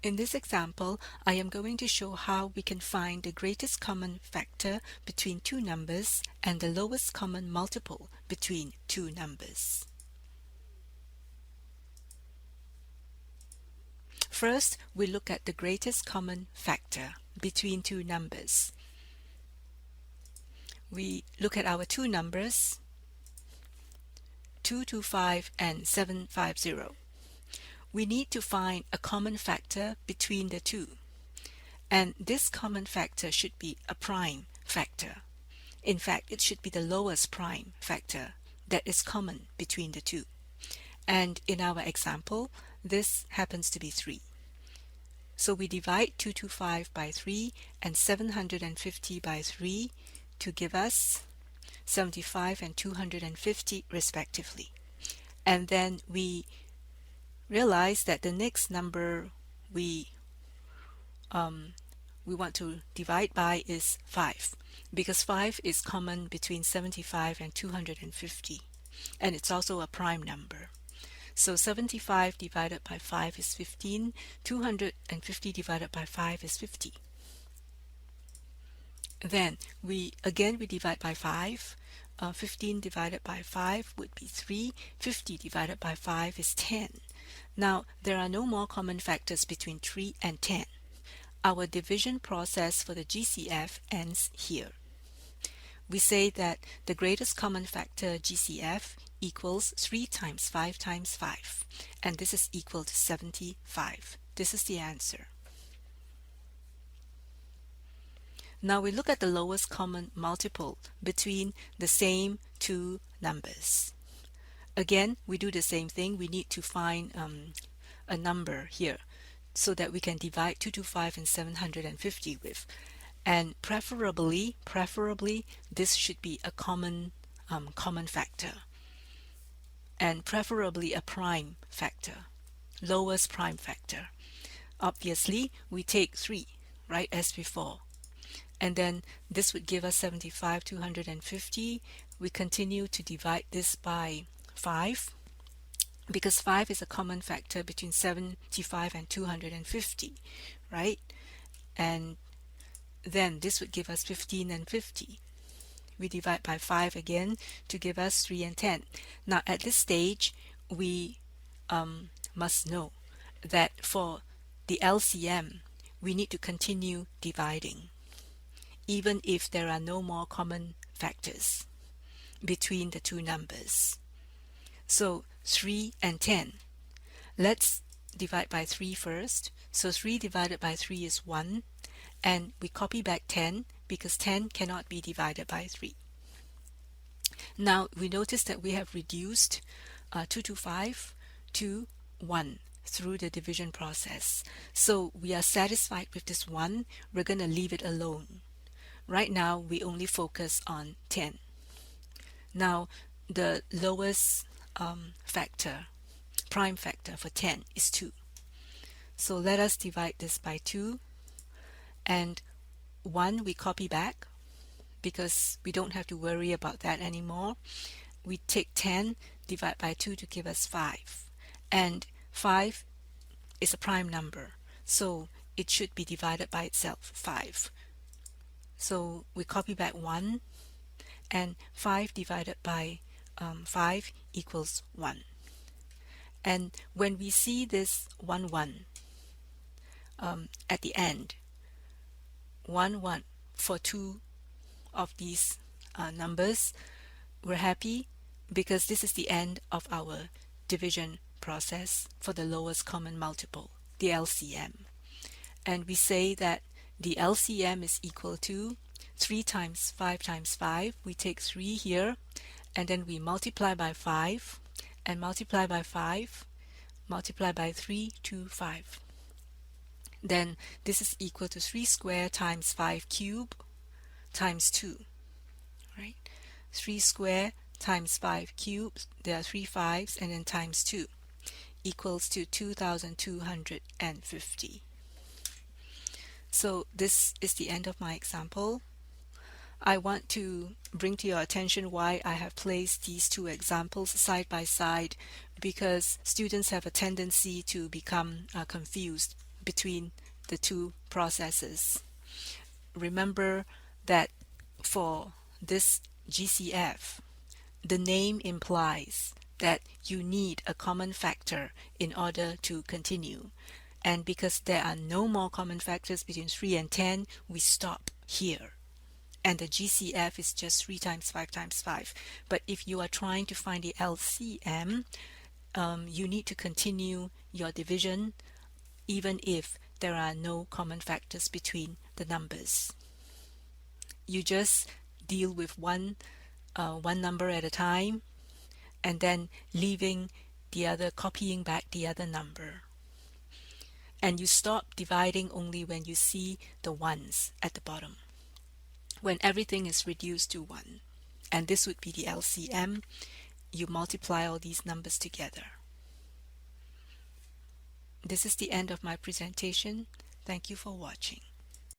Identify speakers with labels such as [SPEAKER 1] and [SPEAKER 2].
[SPEAKER 1] In this example, I am going to show how we can find the greatest common factor between two numbers and the lowest common multiple between two numbers. First, we look at the greatest common factor between two numbers. We look at our two numbers, 225 and 750. We need to find a common factor between the two. And this common factor should be a prime factor. In fact, it should be the lowest prime factor that is common between the two. And in our example, this happens to be 3. So we divide 225 by 3 and 750 by 3 to give us 75 and 250 respectively. And then we realize that the next number we want to divide by is 5, because 5 is common between 75 and 250, and it's also a prime number. So 75 divided by 5 is 15, 250 divided by 5 is 50. Then we divide by 5. 15 divided by 5 would be 3, 50 divided by 5 is 10. Now there are no more common factors between 3 and 10. Our division process for the GCF ends here. We say that the greatest common factor GCF equals 3 times 5 times 5, and this is equal to 75. This is the answer. Now we look at the lowest common multiple between the same two numbers. Again, we do the same thing. We need to find a number here so that we can divide 225 and 750 with. And preferably this should be a common factor, and preferably a prime factor, lowest prime factor. Obviously, we take 3, right, as before. And then this would give us 75, 250. We continue to divide this by 5, because 5 is a common factor between 75 and 250, right? And then this would give us 15 and 50. We divide by 5 again to give us 3 and 10. Now at this stage, we must know that for the LCM, we need to continue dividing, even if there are no more common factors between the two numbers. So 3 and 10. Let's divide by 3 first. So 3 divided by 3 is 1. And we copy back 10 because 10 cannot be divided by 3. Now we notice that we have reduced 225 to 1 through the division process. So we are satisfied with this 1. We're going to leave it alone. Right now we only focus on 10. Now the lowest factor, prime factor for 10 is 2. So let us divide this by 2. And 1 we copy back because we don't have to worry about that anymore. We take 10, divide by 2 to give us 5. And 5 is a prime number, so it should be divided by itself, 5. So we copy back 1, and 5 divided by 5 equals 1. And when we see this 1, 1 at the end, 1, 1 for 2 of these numbers, we're happy because this is the end of our division process for the lowest common multiple, the LCM. And we say that the LCM is equal to 3 times 5 times 5. We take 3 here, and then we multiply by 5, and multiply by 5, multiply by 3 to 5. Then this is equal to 3 squared times 5 cubed times 2, right? 3 squared times 5 cubed, there are 3 5s, and then times 2 equals to 2,250. So this is the end of my example. I want to bring to your attention why I have placed these two examples side by side, because students have a tendency to become confused between the two processes. Remember that for this GCF, the name implies that you need a common factor in order to continue. And because there are no more common factors between 3 and 10, we stop here. And the GCF is just 3 times 5 times 5. But if you are trying to find the LCM, you need to continue your division even if there are no common factors between the numbers. You just deal with one number at a time, and then leaving the other, copying back the other number. And you stop dividing only when you see the ones at the bottom, when everything is reduced to 1. And this would be the LCM. You multiply all these numbers together. This is the end of my presentation. Thank you for watching.